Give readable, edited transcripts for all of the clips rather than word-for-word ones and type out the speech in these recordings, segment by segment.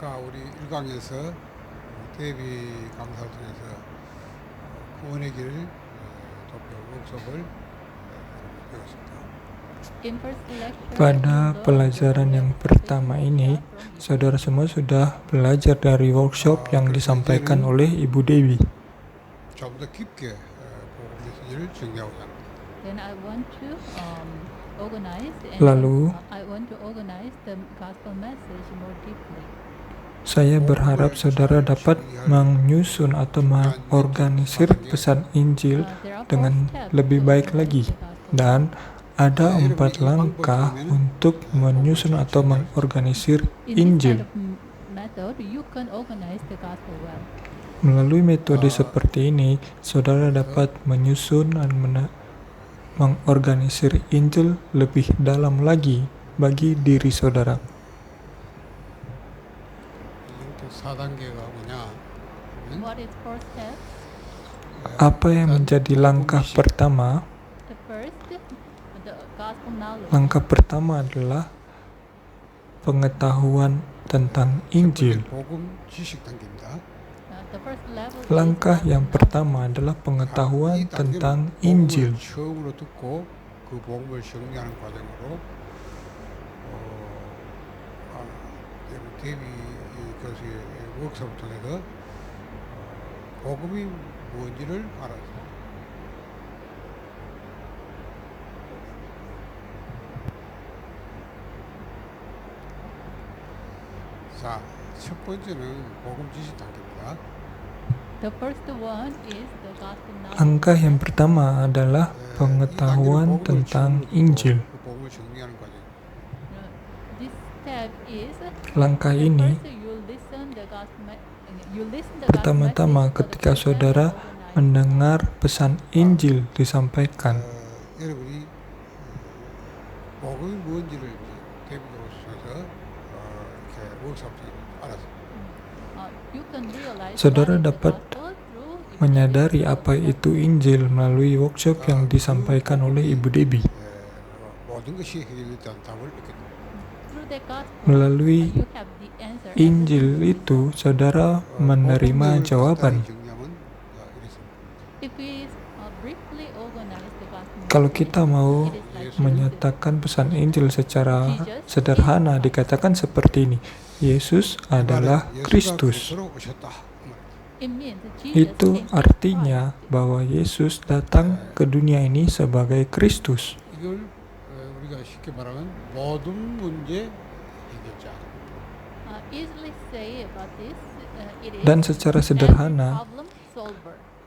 아까 우리 1강에서 대비 강사를 통해서 구원의 길을 도표 워크숍을 배웠습니다. Pada pelajaran yang pertama ini, saudara semua sudah belajar dari workshop yang disampaikan oleh Ibu Dewi. 좀 더 깊게 복음 메시지를 정리하고자 합니다. Then I want to organize Lalu, I want to organize the gospel message more deeply. Saya berharap saudara dapat menyusun atau mengorganisir pesan Injil dengan lebih baik lagi. Dan ada 4 langkah untuk menyusun atau mengorganisir Injil. Method, you can organize the gospel well. Melalui metode seperti ini, saudara dapat menyusun dan mengorganisir Injil lebih dalam lagi bagi diri saudara. 4단계가 뭐냐? What is first step? Apa yang menjadi langkah pertama? The first, the gospel knowledge. Langkah pertama adalah pengetahuan tentang Injil. 복음 지식 단계입니다. The first level Langkah yang pertama adalah pengetahuan tentang Injil. 처음으로 듣고 그 복음을 정리하는 과정으로 대비 교수의 워크숍을 통해서 복음이 뭔지를 알았어요. 자, 첫 번째는 복음 지식 단계입니다. The first one is the gospel knowledge. Langkah yang pertama adalah pengetahuan tentang Injil. 그 복음을 정리하는 과정. This step is Langkah ini first you listen the gospel pertama-tama ketika saudara mendengar pesan Injil disampaikan. 여러분이 복음이 뭔지를 대비적으로 주셔서 이렇게 워크숍을 알았어요. Saudara dapat menyadari apa itu Injil melalui workshop yang disampaikan oleh Ibu Debbie. 모든 것이 해결됐다는 답을 얻게 됩니다. Melalui Injil itu, saudara menerima jawaban. Kalau kita mau menyatakan pesan Injil secara sederhana, dikatakan seperti ini: Yesus adalah Kristus. Itu artinya bahwa Yesus datang ke dunia ini sebagai Kristus. 이걸 우리가 쉽게 말하면 모든 문제 해결자. Dan secara sederhana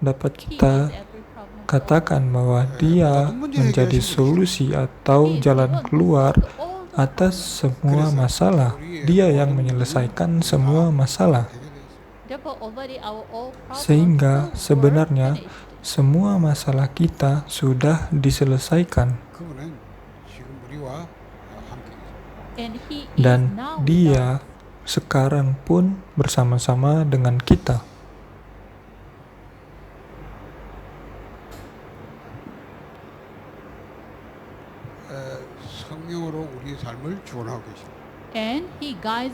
dapat kita katakan bahwa Dia menjadi solusi atau jalan keluar atas semua masalah. Dia yang menyelesaikan semua masalah. Sehingga sebenarnya semua masalah kita sudah diselesaikan. Dan Dia sekarang pun bersama-sama dengan kita.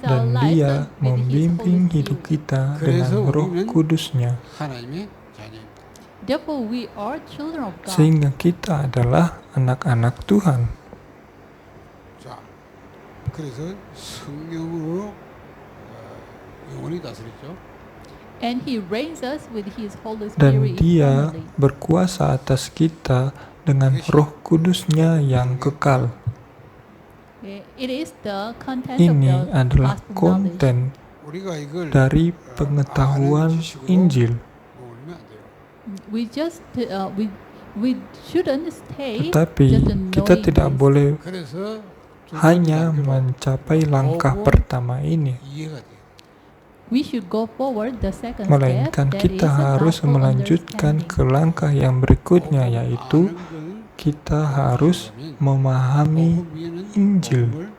Dan Dia membimbing hidup kita dengan Roh Kudus-Nya. Sehingga kita adalah anak-anak Tuhan. Dan Dia berkuasa atas kita dengan Roh Kudus-Nya yang kekal. Ini adalah konten dari pengetahuan Injil. Tetapi kita tidak boleh hanya mencapai langkah pertama ini, melainkan kita harus melanjutkan ke langkah yang berikutnya, yaitu kita harus memahami Injil.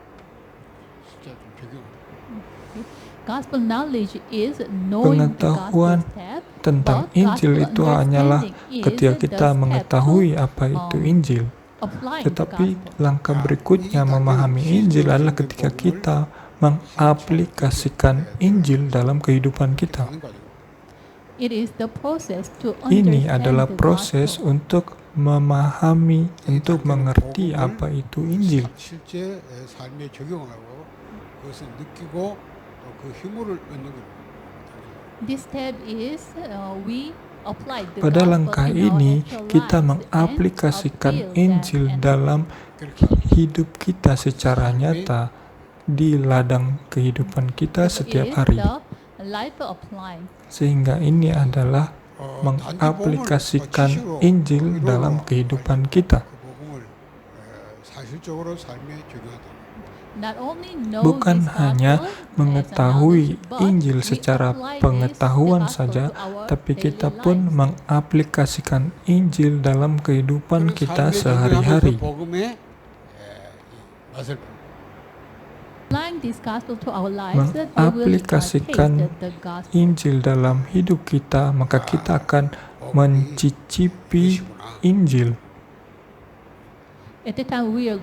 Gospel knowledge is knowing the Pengetahuan gospel step, tentang but Injil gospel itu hanyalah understanding is ketika the kita step mengetahui to, apa itu Injil. applying the Tetapi gospel. langkah berikutnya memahami Injil adalah ketika kita mengaplikasikan Injil dalam kehidupan kita. It is the process to Ini understand adalah the proses gospel. untuk memahami, untuk mengerti apa itu Injil. 실제 삶에 적용하고 그것을 느끼고 또 그 힘을 얻는 겁니다. This step is we apply the Pada gospel langkah in our ini, actual kita lives mengaplikasikan and feel Injil that and dalam 그러니까 hidup kita secara nyata di ladang kehidupan kita it setiap is hari. the life applying. Sehingga ini adalah mengaplikasikan Injil dalam kehidupan kita. 그 복음을 사실적으로 삶에 적용한다. Not only know Bukan this hanya gospel as a mengetahui knowledge, but Injil we secara apply pengetahuan this saja, gospel to our tapi kita daily pun lives. mengaplikasikan Injil dalam kehidupan 그런 kita 삶에 sehari-hari. 적용하면서 복음의 맛을 Applying this gospel to our lives, that we will Mengaplikasikan taste the gospel. Injil dalam hidup kita, maka kita akan mencicipi Injil. At the time we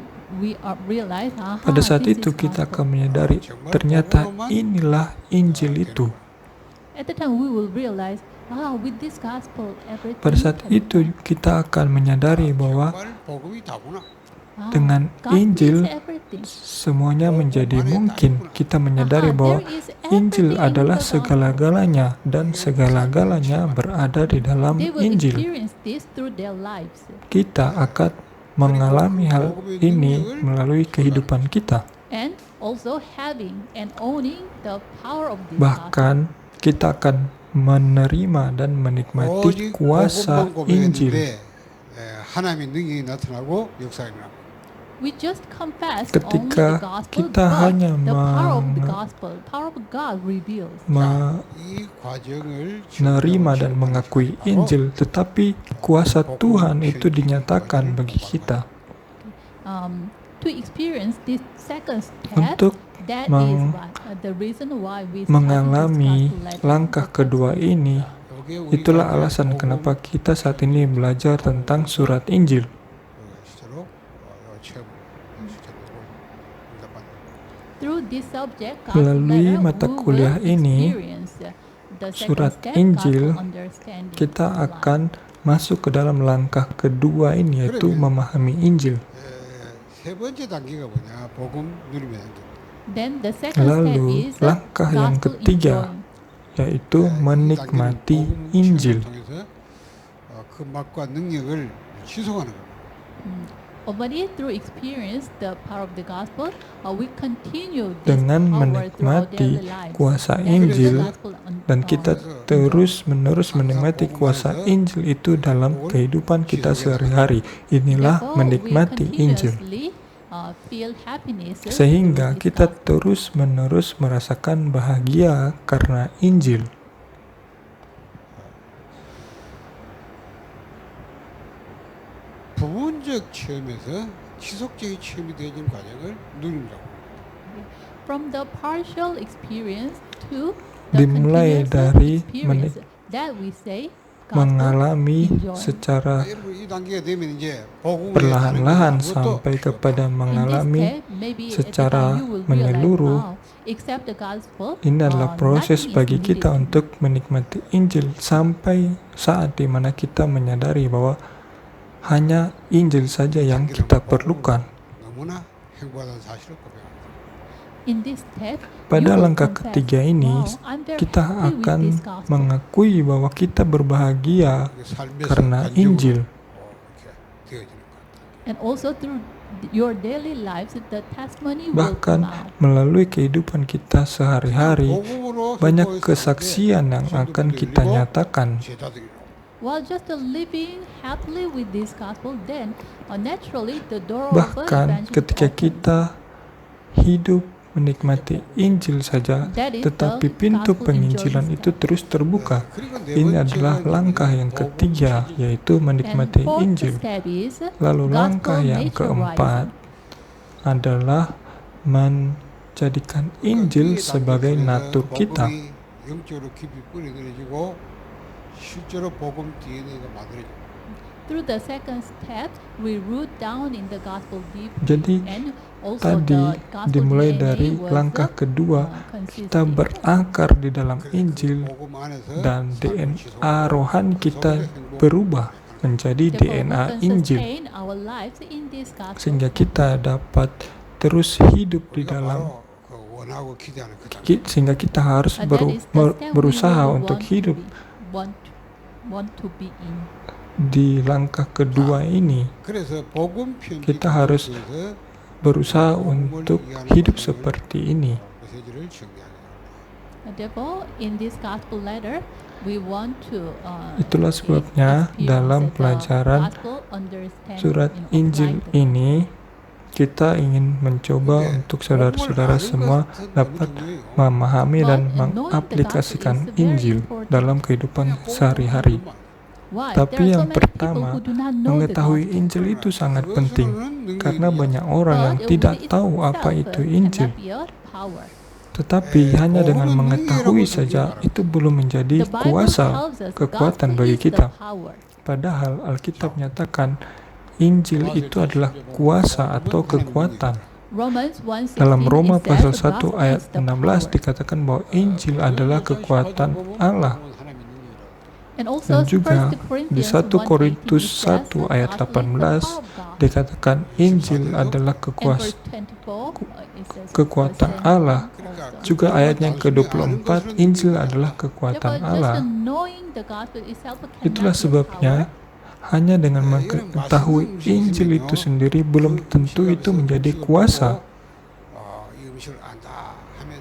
realize, Pada saat this itu is kita gospel. akan menyadari ternyata inilah Injil itu. At the time we will realize, with this gospel everything. Pada saat can itu kita akan menyadari bahwa 정말 복음이 다구나. dengan gospel Injil is everything. semuanya menjadi mungkin. Kita menyadari bahwa There is Injil everything in adalah the gospel. segala-galanya dan segala-galanya berada di dalam They will Injil. experience this through their lives. Kita akan mengalami hal ini melalui kehidupan kita. And also having and owning the power of this Bahkan kita akan menerima dan menikmati 오직 kuasa 복음만 Injil. 고백했는데 하나님의 능력이 나타나고 역사가 일어납니다. We just confess Ketika only the gospel, kita but hanya the power of the gospel, power of God reveals. 이 과정을 menerima dan mengakui Injil, tetapi kuasa Tuhan itu dinyatakan bagi kita. To experience this second step, Untuk that meng- is what, the reason why we started mengalami this gospel langkah lesson. kedua ini, itulah alasan kenapa kita saat ini belajar tentang surat Injil. 실제로 체험 실제로 응답받는 Through this subject, gospel Melalui letter, mata we kuliah will ini, experience the second surat step, Injil, gospel understanding kita of life. akan masuk ke dalam langkah kedua ini, yaitu memahami Injil. 세 번째 단계가 뭐냐? 복음 누리면 안 돼. Then the second step Lalu is langkah yang gospel ketiga, enjoying. yaitu menikmati Injil. 통해서 그 맛과 능력을 지속하는 겁니다. Already through experience the power of the gospel, we continue this Dengan power through our menikmati daily lives. kuasa That is the Injil, gospel dan kita terus-menerus menikmati kuasa Injil itu dalam kehidupan kita sehari-hari. Inilah Therefore, menikmati we Injil. continuously, feel happiness Sehingga through this kita gospel. terus-menerus merasakan bahagia karena Injil. 부분적 체험에서 지속적인 체험이 되어지는 과정을 누린다고. From the partial experience to the Dimulai continuous dari experience that we say gospel mengalami enjoy. secara 여러분 이 단계가 되면 이제 복음의 perlahan-lahan 가는 것도 sampai kepada In this mengalami step, maybe at the secara time you will menyeluruh. realize, except the gospel, Ini adalah proses nothing is bagi needed. kita untuk menikmati Injil sampai saat di mana kita menyadari bahwa hanya Injil saja yang kita perlukan. 너무나 행복하다는 사실을 고백합니다. In this step, Pada you will langkah confess, ketiga ini, "Wow, I'm very kita happy with akan this gospel." mengakui bahwa kita berbahagia 이게 삶에서 karena 간증으로 Injil. 이렇게 되어지는 것. And also through your daily lives, the testimony will Bahkan come out. melalui kehidupan kita sehari-hari, 복음으로 banyak 선포해서 kesaksian yang akan kita nyatakan. 제자들이라고. While just living happily with this gospel, then naturally the door of Bahkan evangelism ketika opens. kita hidup menikmati Injil saja, tetapi pintu penginjilan itu terus terbuka. Ini adalah langkah yang ketiga, yaitu menikmati And fourth Injil. step is Lalu langkah gospel yang nature keempat rising. adalah menjadikan Injil sebagai natur kita. 복음이 영적으로 깊이 뿌리내리고 실제로 복음 DNA가 만들어져. Through the second step, we root down in the gospel deep, Jadi and also tadi the gospel dimulai DNA dari was langkah kedua, kita consistent. berakar di dalam Injil 복음 안에서 dan 삶을 DNA 지속하고 rohani kita berubah menjadi Therefore, we DNA can Injil, sustain our lives in this gospel. sehingga kita dapat terus hidup di 우리가 dalam 바로 그 원하고 기대하는 그 단계. sehingga kita harus And that is the step we berusaha really untuk want to hidup want to be in. di langkah kedua ini. 그래서 복음 편지 kita harus 속에서 Berusaha untuk hidup seperti ini. 메시지를 정리하는 Therefore, in this gospel letter, we want to Itulah sebabnya dalam pelajaran surat Injil ini kita ingin mencoba untuk saudara-saudara semua dapat memahami dan mengaplikasikan Injil dalam kehidupan sehari-hari. Tapi yang pertama, mengetahui Injil itu sangat penting karena banyak orang yang tidak tahu apa itu Injil. Tetapi hanya dengan mengetahui saja itu belum menjadi kuasa, kekuatan bagi kita. Padahal Alkitab menyatakan Injil itu adalah kuasa atau kekuatan. Dalam Roma pasal 1 ayat 16 dikatakan bahwa Injil adalah kekuatan Allah. Dan juga di 1 Korintus 1 ayat 18 dikatakan Injil adalah kekuatan Allah. Juga ayat yang ke-24 Injil adalah kekuatan Allah. Itulah sebabnya hanya dengan mengetahui Injil itu sendiri belum tentu itu menjadi kuasa. 이 음식을 안다 하면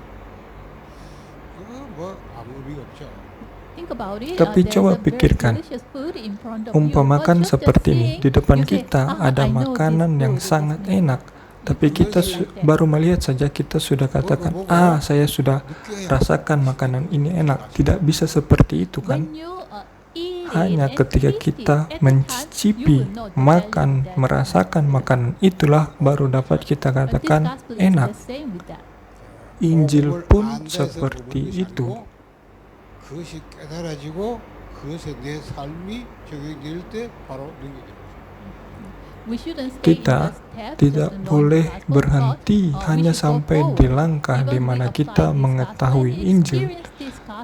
그거 뭐 아무 의미가 없죠. Tapi coba pikirkan, umpamakan seperti ini, di depan kita ada makanan yang sangat enak, tapi kita baru melihat saja kita sudah katakan, saya sudah rasakan makanan ini enak. Tidak bisa seperti itu kan? Hanya ketika kita mencicipi, makan, merasakan makanan itulah baru dapat kita katakan enak. Injil pun seperti itu. 그것이 깨달아지고 그것에 내 삶이 적용될 때 바로 능력이 Kita tidak boleh berhenti hanya sampai di langkah di mana kita mengetahui Injil,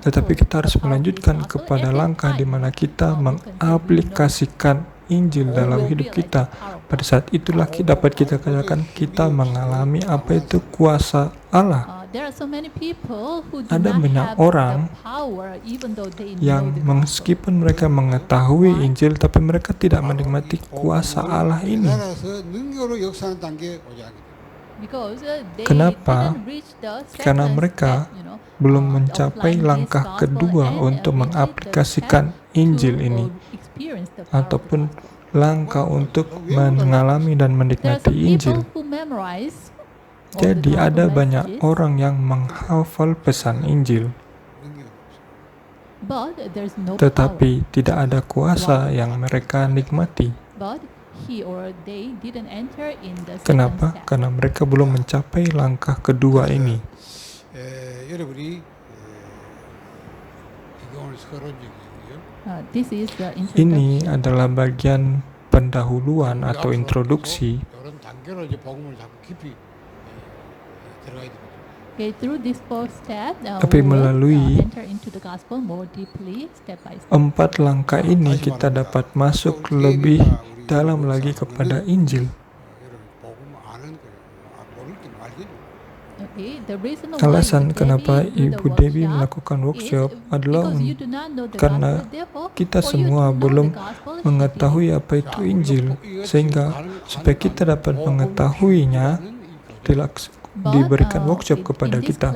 tetapi kita harus melanjutkan kepada langkah di mana kita mengaplikasikan Injil dalam hidup kita. Pada saat itulah dapat kita katakan kita mengalami apa itu kuasa Allah. Ada banyak orang yang meskipun mereka mengetahui Injil, tapi mereka tidak menikmati kuasa Allah ini. Kenapa? Karena mereka belum mencapai langkah kedua untuk mengaplikasikan Injil ini, ataupun langkah untuk mengalami dan menikmati Injil. Jadi ada banyak orang yang menghafal pesan Injil, tetapi tidak ada kuasa yang mereka nikmati. Kenapa? Karena mereka belum mencapai langkah kedua ini. Ini adalah bagian pendahuluan atau introduksi. Tapi melalui 4 langkah ini kita dapat masuk lebih dalam lagi kepada Injil. Alasan kenapa Ibu Dewi melakukan workshop adalah karena kita semua belum mengetahui apa itu Injil, sehingga supaya kita dapat mengetahuinya diberikan workshop kepada kita.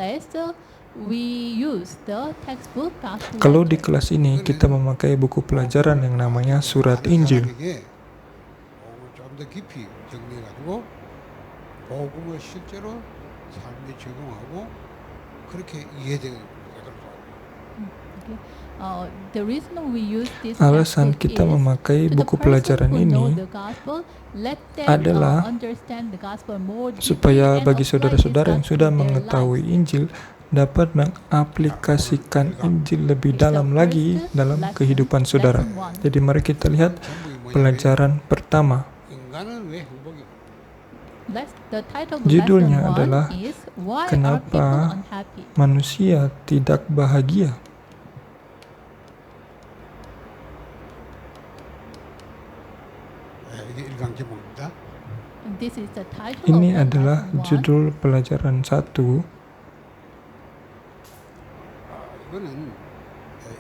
Kalau di kelas ini kita memakai buku pelajaran yang namanya Surat Injil. 삶에 적용하고 그렇게 이해되는 The reason we use this Alasan passage kita is memakai to the buku person pelajaran who know ini the gospel, let them, adalah understand the gospel more deeply supaya and bagi apply saudara-saudara yang this sudah gospel to their mengetahui lives. Injil dapat mengaplikasikan Injil lebih It's the dalam lagi first dalam lesson, kehidupan saudara. lesson one. Jadi mari kita lihat 전부의 뭐냐면 pelajaran pertama. 인간은 왜 행복이 The title of Judulnya lesson adalah, one is Why Are Kenapa People Unhappy? Manusia tidak bahagia. 이게 1강 제목입니다. And this is the title Ini of adalah lesson one. judul pelajaran 1. 이거는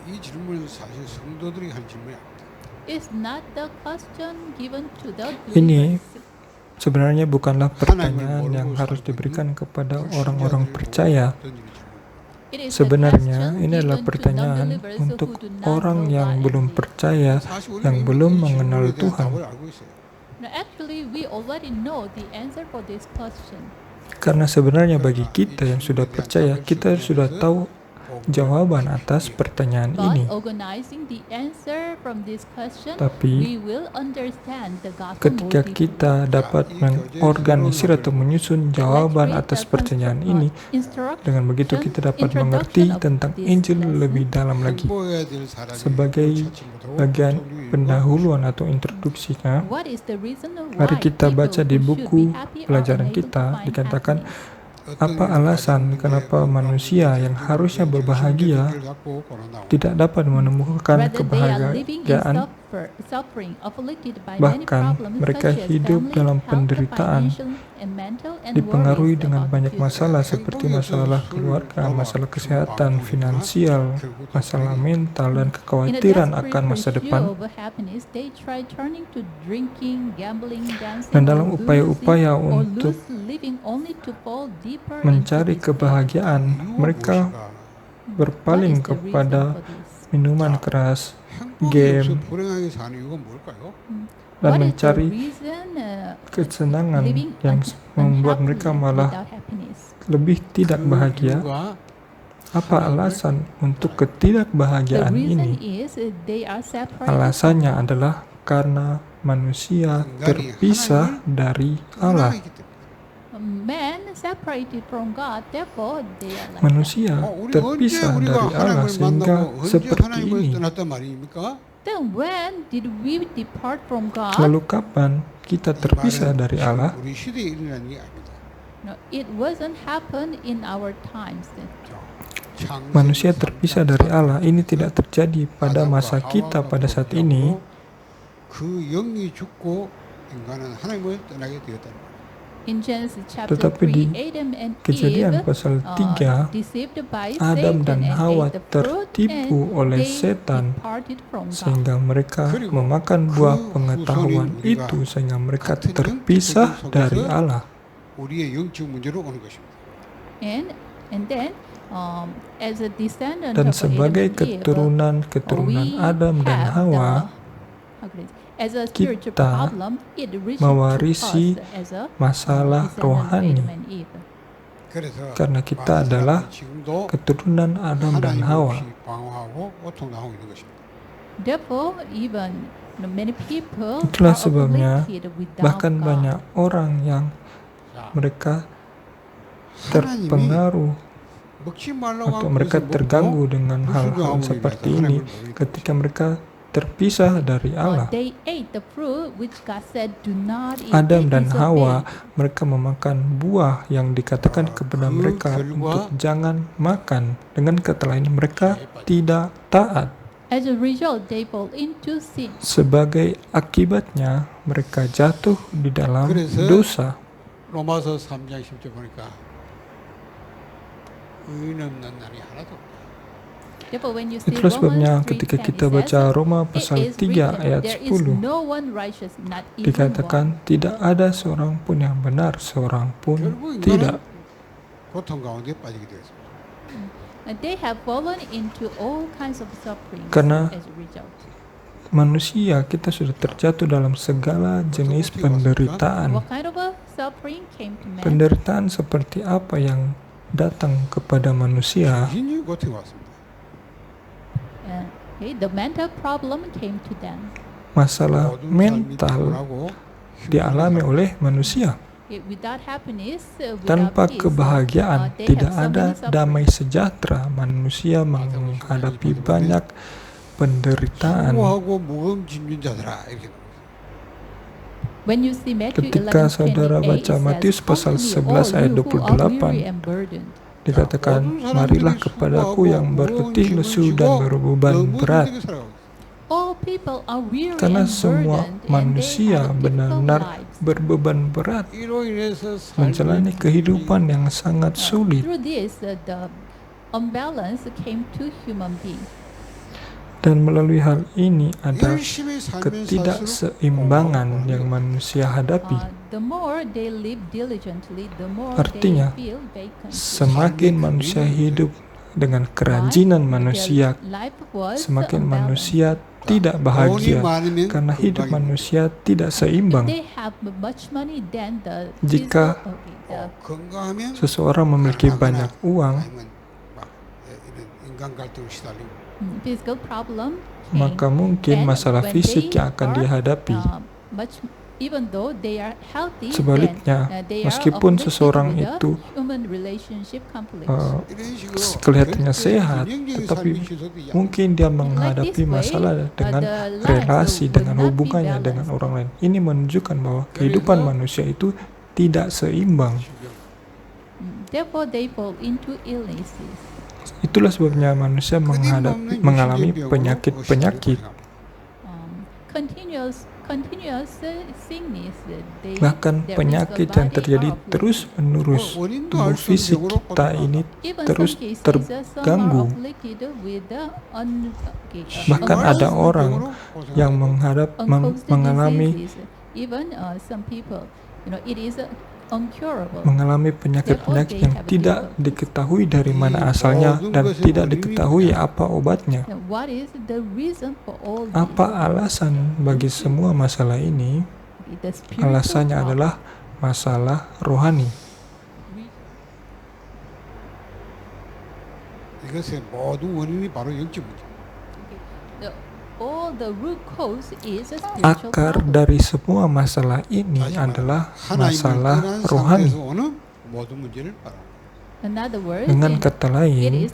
이 질문은 사실 성도들이 한 질문이 아닙니다. It's not the question given to the Ini believers. sebenarnya bukanlah pertanyaan yang harus diberikan kepada orang-orang percaya. It is the Sebenarnya question ini adalah given to pertanyaan non-believers who untuk do not orang know yang God belum and believe. percaya, 사실 우리가 yang 이 belum 질문에 mengenal 대한 Tuhan. 답을 알고 있어요. Now, actually, we already know the answer for this question. Karena sebenarnya bagi kita yang sudah percaya, kita sudah tahu jawaban atas pertanyaan But ini. organizing the answer from this question, Tapi we will understand the gospel ketika more deeply. kita dapat mengorganisir atau menyusun jawaban atas pertanyaan ini, dengan begitu kita dapat mengerti tentang Injil lebih dalam lagi. 행복해야 될 사람이 Sebagai 찾지 못하고 bagian 또 pendahuluan atau introduksinya, What is the reason mari why kita people baca di who should buku be happy are pelajaran unable to kita, find dikatakan happiness? apa alasan kenapa manusia yang harusnya berbahagia tidak dapat menemukan Rather, they are living in kebahagiaan, suffering, afflicted by many bahkan problems mereka such as hidup family, dalam health, penderitaan, financial, and mental, and dipengaruhi worries dengan about the banyak future. masalah seperti masalah keluarga, masalah kesehatan, finansial, masalah mental, dan In a kekhawatiran desperate akan masa pursuit depan. of happiness, they try turning to drinking, gambling, dancing, Dan dalam or upaya-upaya losing, or untuk lose living only to fall deeper mencari into despair. kebahagiaan, mereka berpaling What is the reason kepada for this? minuman keras, 행복이 game, 없어 불행하게 사는 이유가 뭘까요? dan What is the mencari reason, kesenangan living yang membuat mereka unhappily malah without happiness? lebih tidak 그 bahagia. 이유가 Apa alasan untuk The ketidakbahagiaan reason ini? is they are separated Alasannya from God. adalah karena manusia terpisah dari Allah. 하나이기 때문에. Man separated from God, therefore they are like Manusia 우리 언제 terpisah 우리가 dari Allah 하나님을 sehingga 만나고 언제 seperti 하나님을 ini. 떠났단 말입니까? that. Then when did we depart from God? Lalu kapan kita terpisah dari Allah? 우리 시대에 일어난 게 아닙니다. No, it wasn't happen in our times. 창세기 Manusia 3장 terpisah dari Allah ini tidak terjadi pada masa kita pada saat ini. 그 영이 죽고 인간은 하나님을 떠나게 되었다는 거예요. In Genesis chapter Tetapi di 3, Adam and Kejadian Eve pasal 3, deceived by Adam Satan dan and Hawa ate the fruit, tertipu and oleh they setan departed from God. sehingga mereka memakan buah pengetahuan itu sehingga mereka terpisah dari Allah. 우리의 영적 문제로 오는 것입니다. And then as a descendant Dan of sebagai Adam and Eve, keturunan Adam dan Hawa, as a spiritual kita problem, it reached mewarisi to us as a masalah descendant of rohani. Adam and Eve. 그래서 Karena kita adalah 지금도 keturunan Adam dan 하나님 Hawa. 없이 방황하고 고통당하고 있는 것입니다. Therefore, even many people Itulah are sebabnya afflicted without bahkan God. banyak orang yang 자, mereka 하나님이 terpengaruh 먹지 말라고 atau 한 mereka 것을 terganggu 먹고 dengan hal-hal seperti ini ketika mereka terpisah dari Allah. They ate the fruit which God said do not eat. Adam They dan Hawa, disobeyed. mereka memakan buah yang dikatakan kepada mereka untuk jangan makan. Dengan kata lain, mereka tidak taat. As a result, they fall into sin. Sebagai akibatnya, mereka jatuh di dalam 그래서 dosa. 로마서 3장 10절 보니까 의인 없는 날이 하나도 없다. Therefore, when you see Itulah sebabnya Romans 3:10, ketika it kita says, baca Roma "It pasal is 3 written, ayat there is 10, no one righteous, not even one." dikatakan tidak ada seorang pun yang benar, seorang pun 결국 tidak. 인간은 고통 가운데 빠지게 되었습니다. And they have fallen into all kinds of suffering Karena as a result. Manusia kita sudah terjatuh dalam segala jenis penderitaan. What kind of a suffering came to man, penderitaan seperti apa yang datang kepada manusia, 정신이 고통이 왔습니다. okay, the mental problem came to them. masalah 모든 삶이 mental 피곤하고 dialami oleh manusia. Okay, without happiness, without Tanpa peace, kebahagiaan, they tidak have so ada many suffering. damai sejahtera. Manusia menghadapi banyak penderitaan. 수고하고 무거운 짐진 자들아 이렇게. When you see Matthew Ketika 11:28, saudara it baca says, Matius pasal "Come to me, 11 all ayat you who are 28, weary and burdened." dikatakan, marilah kepadaku yang berletih lesu dan berbeban berat. All people are weary Karena and semua burdened, and they manusia have difficult benar-benar lives. berbeban berat, 이로 인해서 삶의 menjalani kehidupan yang sangat sulit. Through this, the imbalance came to human being. Dan melalui hal ini ada 열심히 살면 살수록 ketidakseimbangan yang manusia hadapi. The more they live diligently, the more Artinya, they feel vacant. Semakin manusia hidup dengan kerajinan manusia, semakin manusia tidak bahagia karena hidup manusia tidak seimbang. They have much money than the Jika 건강하면 seseorang memiliki banyak uang, 아니면 막 이런 인간 갈등을 시달리고 physical problem maka mungkin masalah fisik yang akan dihadapi. even though they are healthy, Sebaliknya, then, they are meskipun afflicted seseorang with the itu human relationship conflicts. 이런 식으로 kelihatannya sehat, 전형적인 tetapi 삶의 시소도 이 mungkin dia menghadapi masalah dengan relasi, dengan hubungannya dengan orang lain. Ini menunjukkan bahwa kehidupan manusia itu tidak seimbang. Therefore, they fall into illnesses. Itulah sebabnya manusia mengalami penyakit-penyakit. Continuous sickness. Bahkan penyakit yang terjadi terus-menerus. Tubuh fisik kita ini terus terganggu. Bahkan ada orang yang mengalami mengalami penyakit-penyakit yang tidak diketahui dari mana asalnya dan tidak diketahui apa obatnya. Apa alasan bagi semua masalah ini? Alasannya adalah masalah rohani. 이것의 모든 원인이 바로 영적 문제. Akar dari semua masalah ini adalah masalah rohani. Dengan kata lain,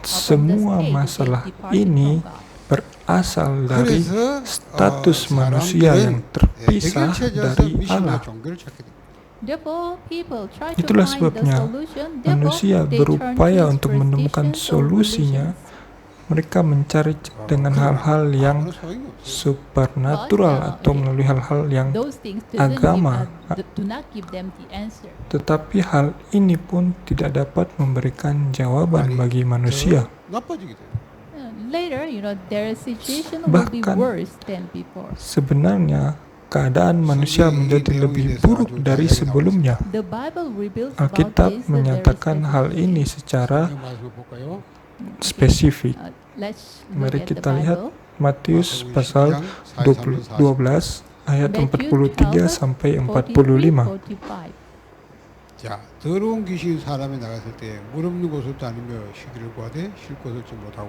semua masalah ini berasal dari status manusia yang terpisah dari Allah. Itulah sebabnya manusia berupaya untuk menemukan solusinya. Mereka mencari dengan hal-hal yang supernatural atau melalui hal-hal yang agama. Tetapi hal ini pun tidak dapat memberikan jawaban bagi manusia. Bahkan sebenarnya keadaan manusia menjadi lebih buruk dari sebelumnya. Alkitab menyatakan hal ini secara spesifik. Mari kita lihat Matius pasal 12 ayat 43 sampai 45. 자, 더러운 귀신이 사람에 나갔을 때 물 없는 곳을 다니며 쉬기를 구하되 쉴 곳을 좀 못하고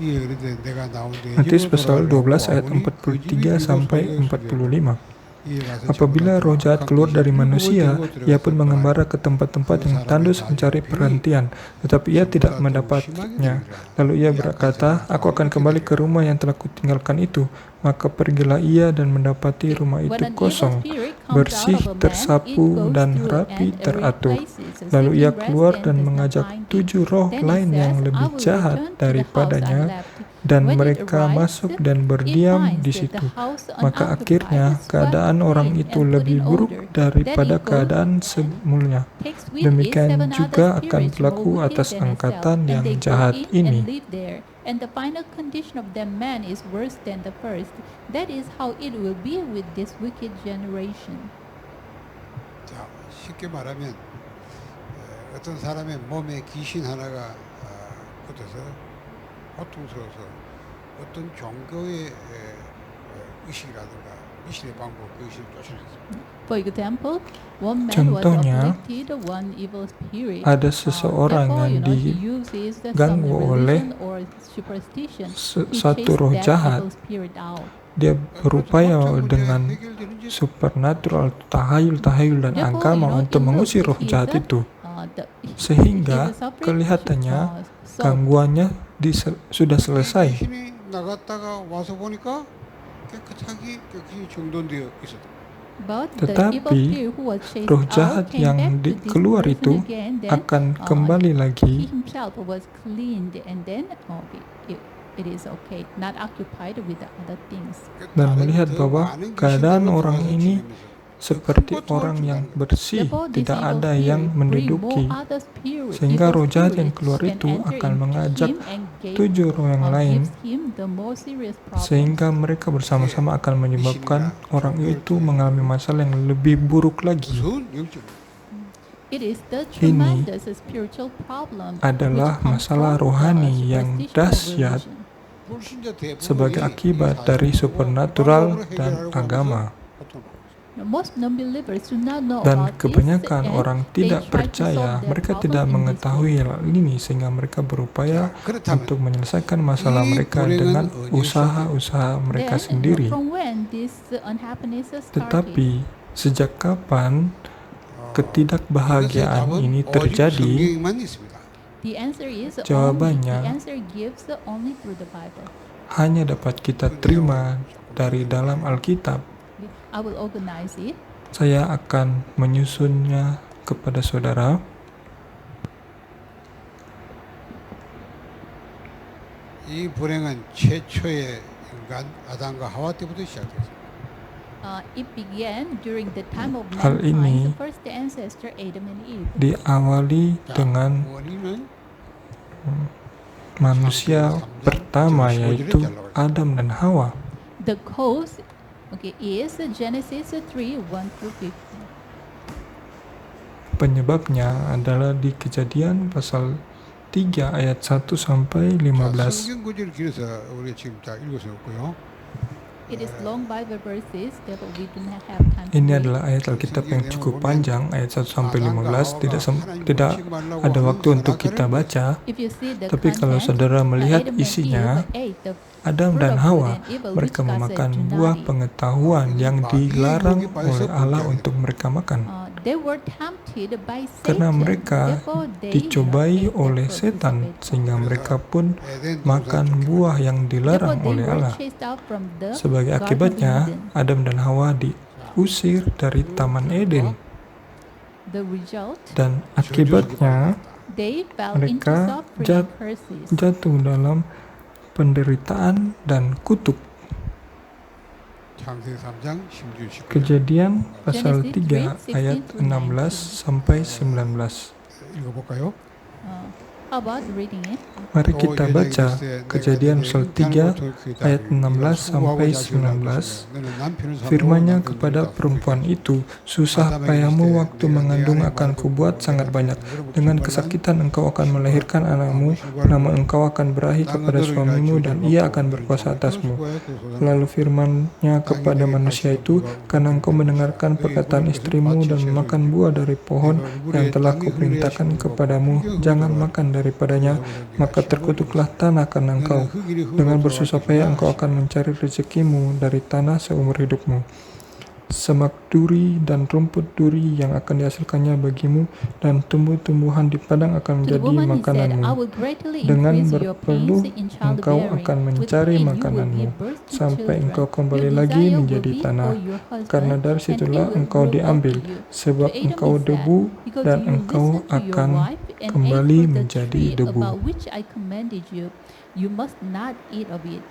이에 그러되 내가 나온 뒤에 Matius pasal 12 ayat 43 sampai 45. Apabila roh jahat keluar dari manusia, ia pun mengembara ke tempat-tempat yang tandus mencari perhentian, tetapi ia tidak mendapatnya. Lalu ia berkata, aku akan kembali ke rumah yang telah kutinggalkan itu. Maka pergilah ia dan mendapati rumah itu kosong, bersih, tersapu, dan rapi teratur. Lalu ia keluar dan mengajak 7 roh lain yang lebih jahat daripadanya, dan mereka masuk dan berdiam di situ. Maka akhirnya keadaan orang itu lebih buruk daripada keadaan semulanya. Demikian juga akan berlaku atas angkatan yang jahat ini. And the final condition of that man is worse than the first. That is how it will be with this wicked generation. 자, 쉽게 말하면 어떤 사람의 몸에 귀신 하나가 붙어서 고통스러워서 어떤 종교의 의식이라든가 미신의 방법 그것이 쫓아냈습니다. For example, one man Contohnya, was afflicted one evil spirit. ada seseorang Therefore, yang he uses some diganggu oleh religion or superstition satu to roh chase that jahat. evil spirit out. Dia berupaya dengan supernatural, tahayul dan agama untuk mengusir roh jahat itu. Sehingga kelihatannya gangguannya sudah selesai. 귀신이 나갔다가 와서 보니까 깨끗이 정돈되어 있었다. Tetapi roh jahat yang keluar itu akan kembali lagi it is okay, not occupied with the other things. dan melihat bahwa keadaan orang ini seperti orang yang bersih, tidak ada yang menduduki, sehingga roh jahat yang keluar itu akan mengajak 7 roh yang lain, sehingga mereka bersama-sama akan menyebabkan orang itu mengalami masalah yang lebih buruk lagi. Ini adalah masalah rohani yang dahsyat sebagai akibat dari supernatural dan agama. Dan kebanyakan orang tidak percaya, mereka tidak mengetahui hal ini sehingga mereka berupaya untuk menyelesaikan masalah mereka dengan usaha-usaha mereka sendiri. Tetapi sejak kapan ketidakbahagiaan ini terjadi? Jawabannya hanya dapat kita terima dari dalam Alkitab. I will organize it. Saya akan menyusunnya kepada saudara. 이 불행은 최초의 인간 아담과 하와 때부터 시작됐습니다. It began during the time of Hal ini mankind, the first ancestor Adam and Eve. diawali dengan 원인은 manusia pertama, yaitu Adam dan Hawa. The cause, is Genesis 3:1 through 15. Penyebabnya adalah di Kejadian pasal 3 ayat 1 sampai 15. 성경 구절을 길어서 우리가 지금 다 읽을 수 없고요. It is long Bible verses, therefore we do not have time to Ini read. adalah ayat Alkitab yang cukup panjang, ayat 1 sampai 15. Tidak ada waktu untuk kita baca. If you see the Tapi kalau content, saudara melihat Adam and isinya, Eve ate the Adam dan Hawa, mereka memakan buah pengetahuan yang dilarang oleh Allah untuk mereka makan. They were tempted by Karena Satan. mereka Therefore they, dicobai ate oleh the fruit setan, of it. sehingga mereka pun makan buah yang dilarang Therefore they oleh were Allah. chased out from the Sebagai Garden of akibatnya, Eden. Adam dan Hawa diusir dari Taman Eden. The result, Dan akibatnya, they fell into mereka suffering and curses. jatuh dalam penderitaan dan kutuk. 창세기 3장 16, 19. Kejadian pasal Genesis 3 ayat 16 sampai 19. 읽어볼까요? How about reading it? Mari kita baca Kejadian pasal 3 ayat 16 sampai 19. Firman-Nya kepada perempuan itu, susah payahmu waktu mengandung akan kubuat sangat banyak. Dengan kesakitan engkau akan melahirkan anakmu, namun engkau akan berahi kepada suamimu dan ia akan berkuasa atasmu. Lalu firman-Nya kepada manusia itu, karena engkau mendengarkan perkataan istrimu dan memakan buah dari pohon yang telah kuperintahkan kepadamu, jangan makan daripadanya, maka terkutuklah tanah karena engkau. Dengan bersusah payah engkau akan mencari rezekimu dari tanah seumur hidupmu. Semak duri dan rumput duri yang akan dihasilkannya bagimu, dan tumbuh-tumbuhan di padang akan To the menjadi woman he said, makananmu. I will greatly Dengan increase your berpeluh pains in engkau childbearing. akan With mencari pain you will makananmu, give birth to sampai children. engkau kembali Your lagi desire will menjadi be tanah. for your husband, Karena dari and he situlah will engkau rule diambil, over you. sebab To Adam engkau he said, debu, because dan you engkau listened to your akan wife and kembali ate of the menjadi tree debu. about which I commanded you, you must not eat of it.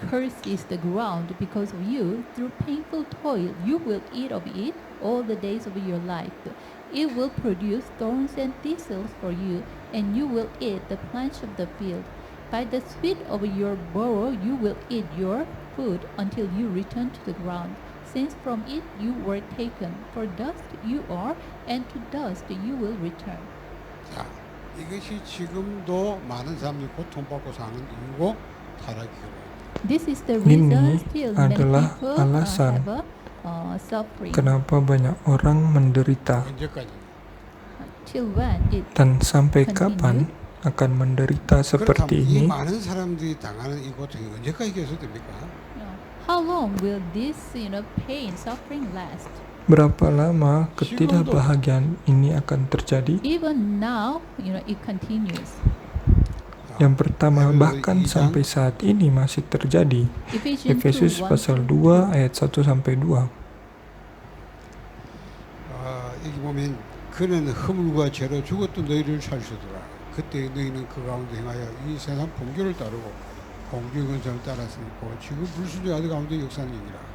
Cursed is the ground because of you. Through painful toil you will eat of it all the days of your life. It will produce thorns and thistles for you, and you will eat the plants of the field. By the sweat of your brow you will eat your food until you return to the ground, since from it you were taken. For dust you are, and to dust you will return. 자, 이것이 지금도 많은 사람들이 고통받고 사는 이유고 타락이고. This is the Ini reason still many adalah people alasan have a suffering. Kenapa banyak orang menderita? 언제까지? Till when it Dan sampai kapan akan menderita seperti 그렇다면 이 ini? 많은 사람들이 당하는 이 고통이 언제까지 계속됩니까? how long will this pain suffering last? Berapa lama ketidakbahagiaan ini akan terjadi? Even now it continues. Yang pertama, bahkan sampai saat ini masih terjadi. Efesus pasal 2 ayat 1 sampai 2. 여기 보면 그는 허물과 죄로 죽었던 너희를 살리시더라. 그때 너희는 그 가운데 행하여 이 세상 본교를 따르고 공주의 권세를 따랐으니까 지금 불순종의 아들 가운데 역사하느니라.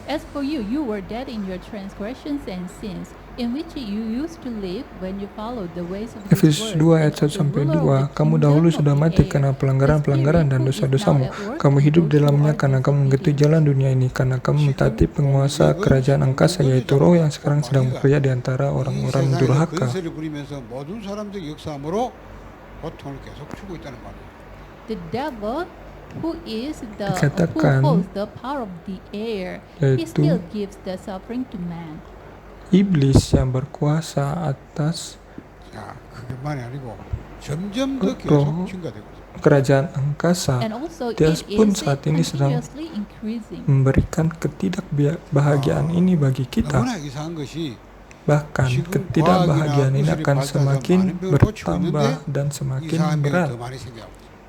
As for you, you were dead in your transgressions and sins, in which you used to live when you followed the ways of this Efesus 2 world, ayat 1 and of the sampai ruler of 2. the Kamu kingdom dahulu of sudah the mati air, karena the pelanggaran-pelanggaran spirit dan who is dosa-dosamu. now at work Kamu in hidup those di who dalamnya are karena kamu mengikuti disobedient. jalan dunia ini, karena kamu mentaati penguasa kerajaan angkasa, yaitu roh yang sekarang sedang bekerja di antara 이 orang-orang 세상에서 durhaka. 권세를 부리면서 모든 사람들의 역사함으로 고통을 계속 주고 있다는 말이에요. The devil, who is who Dikatakan, holds the power of the air, he yaitu still gives the suffering to man. Iblis yang berkuasa atas 자, 그것만이 아니고 점점 더 roh 계속 증가되고 있어요. kerajaan angkasa, And also dia it pun is saat ini sedang continuously increasing. memberikan ketidakbahagiaan ini bagi kita. 너무나 이상한 것이 Bahkan ketidakbahagiaan ini akan semakin bertambah dan semakin 이상한 병이 berat. 더 많이 생겨요.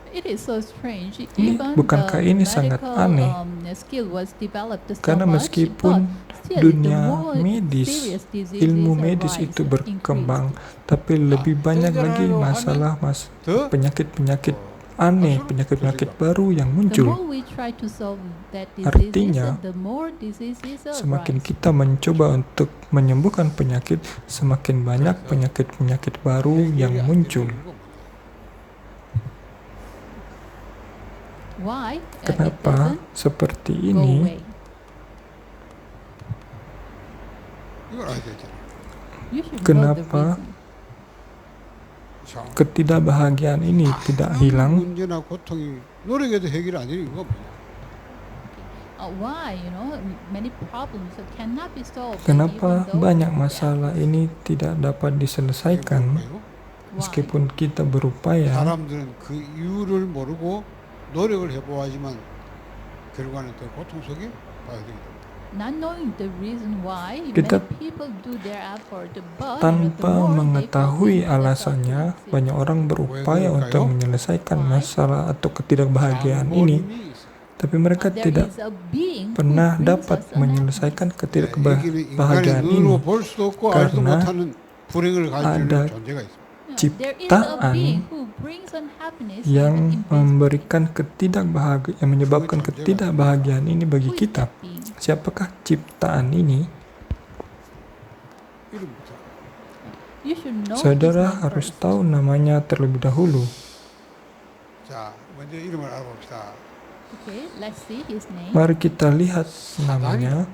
It is so strange. Ini Even bukankah the ini sangat medical, aneh? Skill was developed so Karena much, meskipun but still dunia the more medis, serious diseases ilmu medis arise, itu berkembang, tapi lebih banyak lagi masalah 더 penyakit-penyakit aneh, penyakit-penyakit baru yang The muncul. more we try to solve that Artinya, diseases, the more diseases Semakin arise. kita mencoba untuk menyembuhkan penyakit, semakin banyak penyakit-penyakit baru yang muncul. Why? It Kenapa doesn't seperti go ini? away. 이걸 알아야 되잖아. You should know the Kenapa reason. 자, ketidakbahagiaan ini tidak hilang? 문제나 고통이 노력해도 해결이 안 되는 이유가 뭐냐? Why? Many problems cannot be solved. Kenapa even though banyak they are. masalah ini tidak dapat diselesaikan 뭘까요? Why? meskipun kita berupaya? 사람들은 그 이유를 모르고 노력을 해보아야지만 결과는 더 고통 속에 봐야 되기 때문에. Not knowing the reason why, Kita many people do their effort, but Tanpa the more they mengetahui persist, the alasannya, suffering banyak orang berupaya untuk menyelesaikan masalah atau ketidakbahagiaan ini, tapi mereka there tidak is a being who pernah brings dapat us menyelesaikan 여기는 ketidakbahagiaan 인간의 눈으로 ini. 볼 수도 없고 알지도 karena 못하는 불행을 가지고 ada 있는 존재가 있습니다. There is a ciptaan being who brings unhappiness yang even in memberikan ketidakbahagiaan, yang menyebabkan ketidakbahagiaan ini bagi Who is kita. that being? Siapakah ciptaan ini? 이름부터. You should know his Saudara name harus first. tahu namanya terlebih dahulu. 자, 먼저 이름을 알아봅시다. Okay, let's see his name. Mari kita lihat namanya.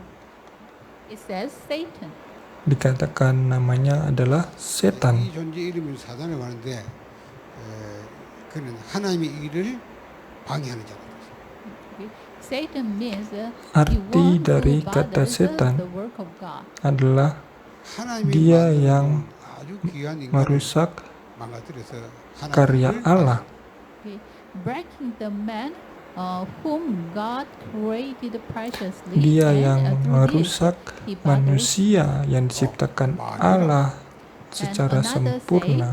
It says Satan. Dikatakan namanya adalah setan. 이 존재 이름이 사단이라고 하는데 그는 하나님의 일을 방해하는 자다. Okay. Satan means Arti the one dari who kata bothers setan the work of God. adalah 하나님이 dia 만든 yang 아주 귀한 인간을 merusak 망가뜨려서 karya 하나님을 Allah. Okay. Breaking the man whom God created preciously. Dia and, yang through this, merusak he bothers. manusia yang diciptakan Allah secara And another sempurna.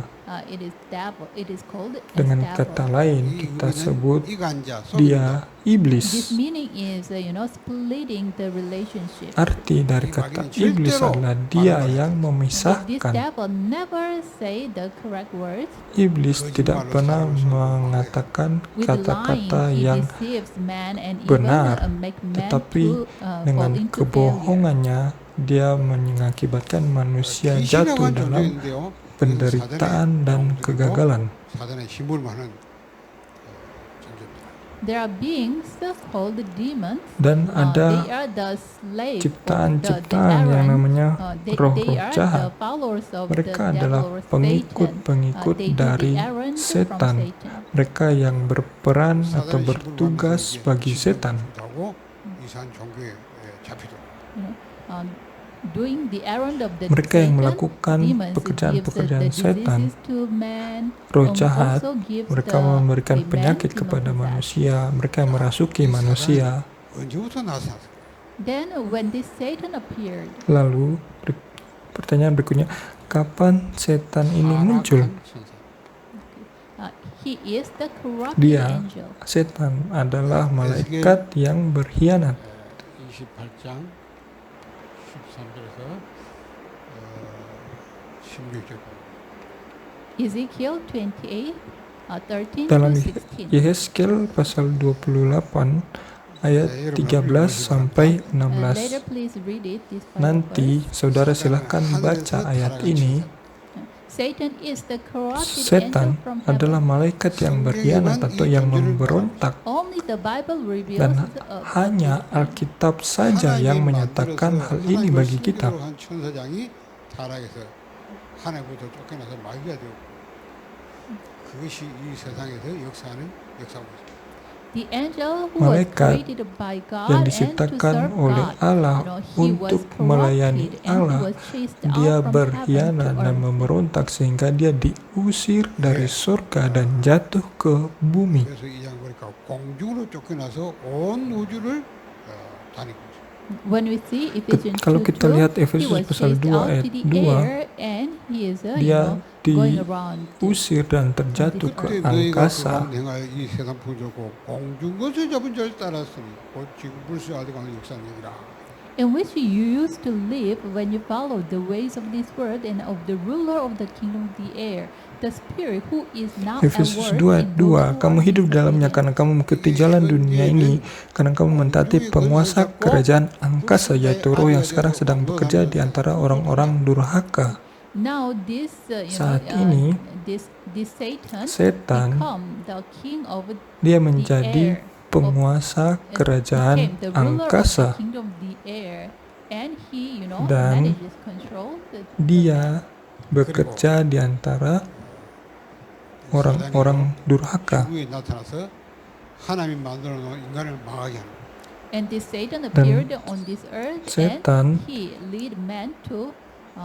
It is devil. It is called as Dengan devil. kata lain, 이 kita 우리는 sebut 이간자, dia This iblis. meaning is, splitting the relationship. Arti dari kata iblis adalah dia yang This memisahkan. devil never say the correct words. Iblis tidak pernah mengatakan With kata-kata lying, he yang deceives man and benar, even make man tetapi to, fall dengan into failure. kebohongannya dia mengakibatkan manusia jatuh 귀신이라고 한 dalam 존재인데요. penderitaan dan kegagalan. 사단의 힘을 많은 존재입니다. There are beings called demons. Dan They ada are the slave, ciptaan-ciptaan yang namanya they roh-roh are jahat. the followers of Mereka the adalah devil or pengikut-pengikut Satan. They do dari the errand from setan. Satan. Mereka yang berperan atau 사단의 힘을 bertugas 많은 bagi 존재에게 setan. 힘을 주고 이 이상 종교에 잡히도록. You know, doing the errand of the Mereka yang Satan, melakukan demons, it pekerjaan-pekerjaan gives the setan, diseases to man, roh jahat, also gives mereka the memberikan man, penyakit you know, kepada possessed. manusia, mereka yang merasuki manusia. 언제부터 나타났을까? Then when this Satan appeared, Lalu pertanyaan berikutnya, kapan setan ini muncul? 타락한 천사. he is the corrupted Dia, angel. setan adalah malaikat yang berkhianat. 28장 13절에서 16절. Ezekiel 28, 13 Dalam to 16. Yehezkiel pasal 28 ayat 13 sampai Later 16. please read it, this part of Nanti verse. saudara silahkan baca ayat ini. Satan is the corrupted Setan angel from adalah heaven. malaikat yang berkhianat atau yang memberontak, Only the Bible reveals dan hanya Alkitab saja yang 하나님이 menyatakan 만들어서 hal ini 하나님을 bagi kita. 수비로 한 천사장이 타락해서 하나님부터 쫓겨나서 마귀가 되었고, 그것이 이 세상에서 역사하는 역사입니다. the angel who was Malaikat created by God yang and to diciptakan serve oleh God. Allah You know, he untuk was melayani corrupted and he Allah, was chased dia out from heaven berkhianat to dan earth. memberontak sehingga dia diusir dari surga dan jatuh ke bumi. 그래서 이 양반이니까 공중으로 쫓겨나서 온 우주를 다니고 있어요. When we see Ephesians Kalau 2, kita lihat he Efesus was pasal chased 2 out ayat to the 2, air and he is dia going around. diusir dan terjatuh ke 그때 너희가 그 angkasa. 가운데 행하여 이 세상 부족고 공중 것을 잡은 자를 따랐으니 곧 지금 불수 아들 가운데 역사는 얘기라. In which you used to live when you followed the ways of this world and of the ruler of the kingdom of the air, the spirit who is now at Efesus work 2 ayat in those 2, who kamu are hidup dalamnya disobedient. karena kamu mengikuti jalan dunia ini, karena kamu mentaati penguasa kerajaan angkasa, yaitu roh yang sekarang sedang bekerja di antara orang-orang durhaka. Now this, Saat ini, this Satan setan, become the king of dia the menjadi air, penguasa kerajaan became the ruler angkasa. of the kingdom of the air, and he, Dan manages control the Dia bekerja di antara orang-orang durhaka. 지구에 나타나서 하나님 만들어 놓은 인간을 망하게 하는 거예요. And this Satan appeared on this earth, Setan and he lead man to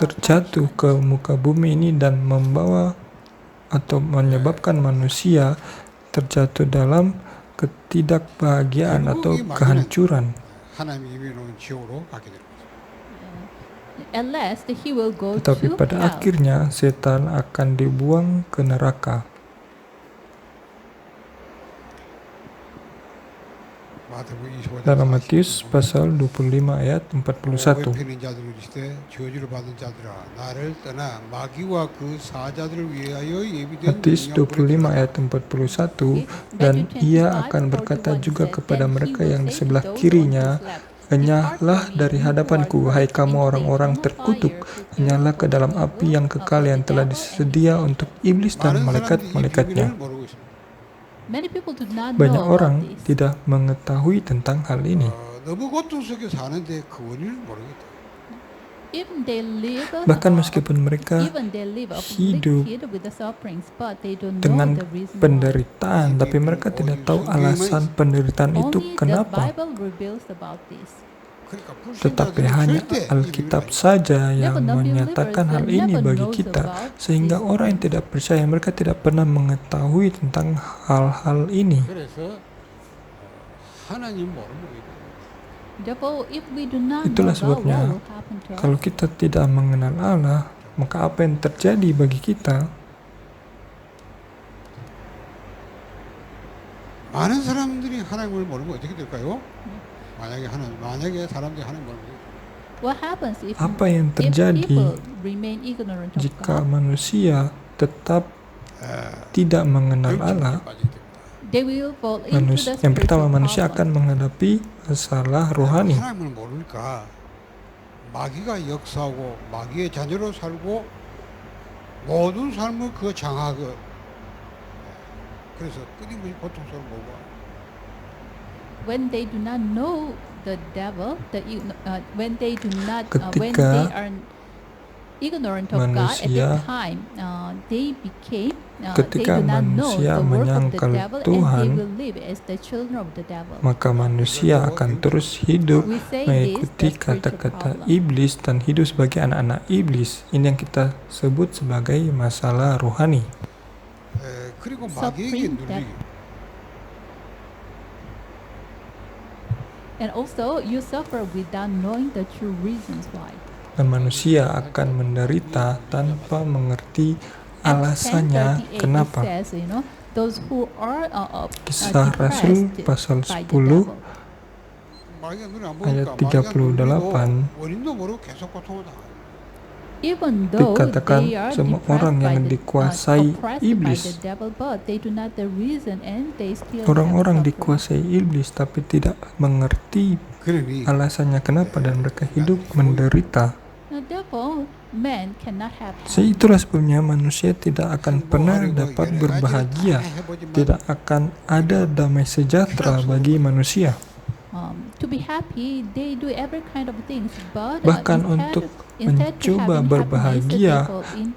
terjatuh ke punishment. muka bumi ini dan membawa atau menyebabkan manusia terjatuh dalam ketidakbahagiaan atau kehancuran. 하나님이 임해놓은 지옥으로 가게 되는 거죠. At last, he will go Tetapi to pada hell. akhirnya setan akan dibuang ke neraka. 마태복음 25장 Dalam Matius pasal 25 ayat 41. 펴는 자들을 이르시되 저주를 받은 자들아 나를 떠나 마귀와 그 사자들을 위하여 예비된 Matius 25 ayat 41, dan ia akan berkata juga kepada mereka yang di sebelah kirinya, enyahlah dari hadapanku, hai kamu orang-orang terkutuk, enyahlah ke dalam api yang kekal yang telah disedia untuk iblis dan 많은 사람들이 이 malaikat-malaikatnya. 비밀을 모르고 있습니다. Many people do not Banyak know orang about this. tidak mengetahui tentang hal ini. 너무 고통 속에 사는데 그 원인을 모르겠다. Even they live, Bahkan meskipun mereka even they live hidup afflicted with the sufferings, but they don't know dengan the reason why. penderitaan, tapi mereka tidak tahu alasan penderitaan itu Only the kenapa. Bible reveals about this. 그러니까 Tetapi 불신자들은 hanya 절대 이 Alkitab 비밀을 saja yang Never menyatakan hal ini bagi kita, sehingga orang yang tidak percaya mereka tidak pernah mengetahui tentang hal-hal ini. 그래서 하나님 모르는 거예요. Therefore, if we do not Itulah know God, sebabnya, what will happen to us? Kalau kita tidak mengenal Allah, maka apa yang terjadi bagi kita? 많은 사람들이 하나님을 모르면 어떻게 될까요? 만약에 사람들이 하나님 모르면 What happens if Apa yang people terjadi remain ignorant of jika God? manusia tetap tidak mengenal Allah? 빠지게 됩니다. They will fall into the Yang pertama, spiritual manusia akan problem. menghadapi masalah rohani. 하나님을 모르니까 마귀가 역사하고 마귀의 자녀로 살고 모든 삶을 그 장하고 그래서 끊임없이 고통스러운 거고 When they do not know the devil, when they do not, when Ketika they are ignorant of God at manusia that time, they became Ketika manusia menyangkal Tuhan, maka manusia akan terus hidup mengikuti kata-kata iblis dan hidup sebagai anak-anak iblis. Ini yang kita sebut sebagai masalah rohani. 그리고 마귀에게 눌리기. And also, you suffer without knowing the true reasons why. Dan manusia akan menderita tanpa mengerti alasannya kenapa. Those who are Kisah Rasul pasal 10 마귀가 눈에 안 ayat 보니까 마귀가 38, 원인도 모르고 계속 고통을 당해요. even though dikatakan they are semua depressed orang yang by the, dikuasai oppressed iblis. by the devil, but they do not the reason and they still Orang-orang have dikuasai suffering. iblis tapi tidak mengerti 그러니 alasannya kenapa dan mereka hidup menderita. Therefore, man cannot have Itulah sebabnya manusia tidak akan pernah dapat berbahagia, tidak akan ada damai sejahtera bagi manusia. to be happy, they do every kind of things, but Bahkan untuk mencoba berbahagia,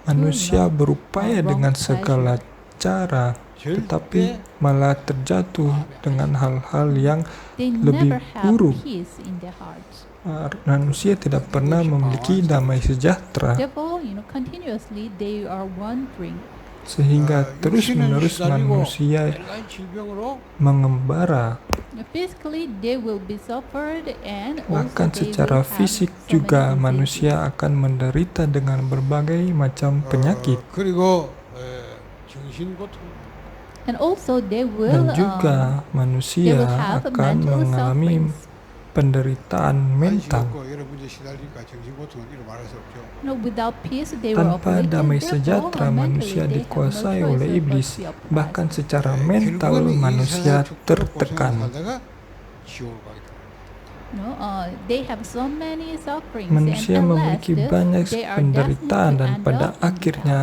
manusia berupaya dengan segala cara, tetapi malah terjatuh dengan hal-hal yang they lebih never have buruk. peace in their hearts. Manusia tidak pernah memiliki damai sejahtera, Therefore, continuously they are wandering. sehingga terus-menerus manusia 일간 질병으로 mengembara. Physically, they will be suffered, and Bahkan also they secara will have fisik so juga many diseases. manusia akan menderita dengan berbagai macam penyakit. 그리고 정신 고통. And also they Dan will juga they manusia will have akan mental mengalami sufferings. penderitaan mental. 안심없고 여러 문제 시달리니까 정신 고통은 이루 말할 수 없죠. Without peace, they were Tanpa afflicted. damai Therefore, sejahtera, mentally, manusia they have no dikuasai choice oleh but iblis. to be oppressed. Bahkan secara 결국은 mental 이 manusia 세상을 죽도록 tertekan. 고생을 살다가 지옥을 가게 됩니다. They have so many sufferings, Manusia and at memiliki last, banyak they are penderitaan destined to dan end pada up in akhirnya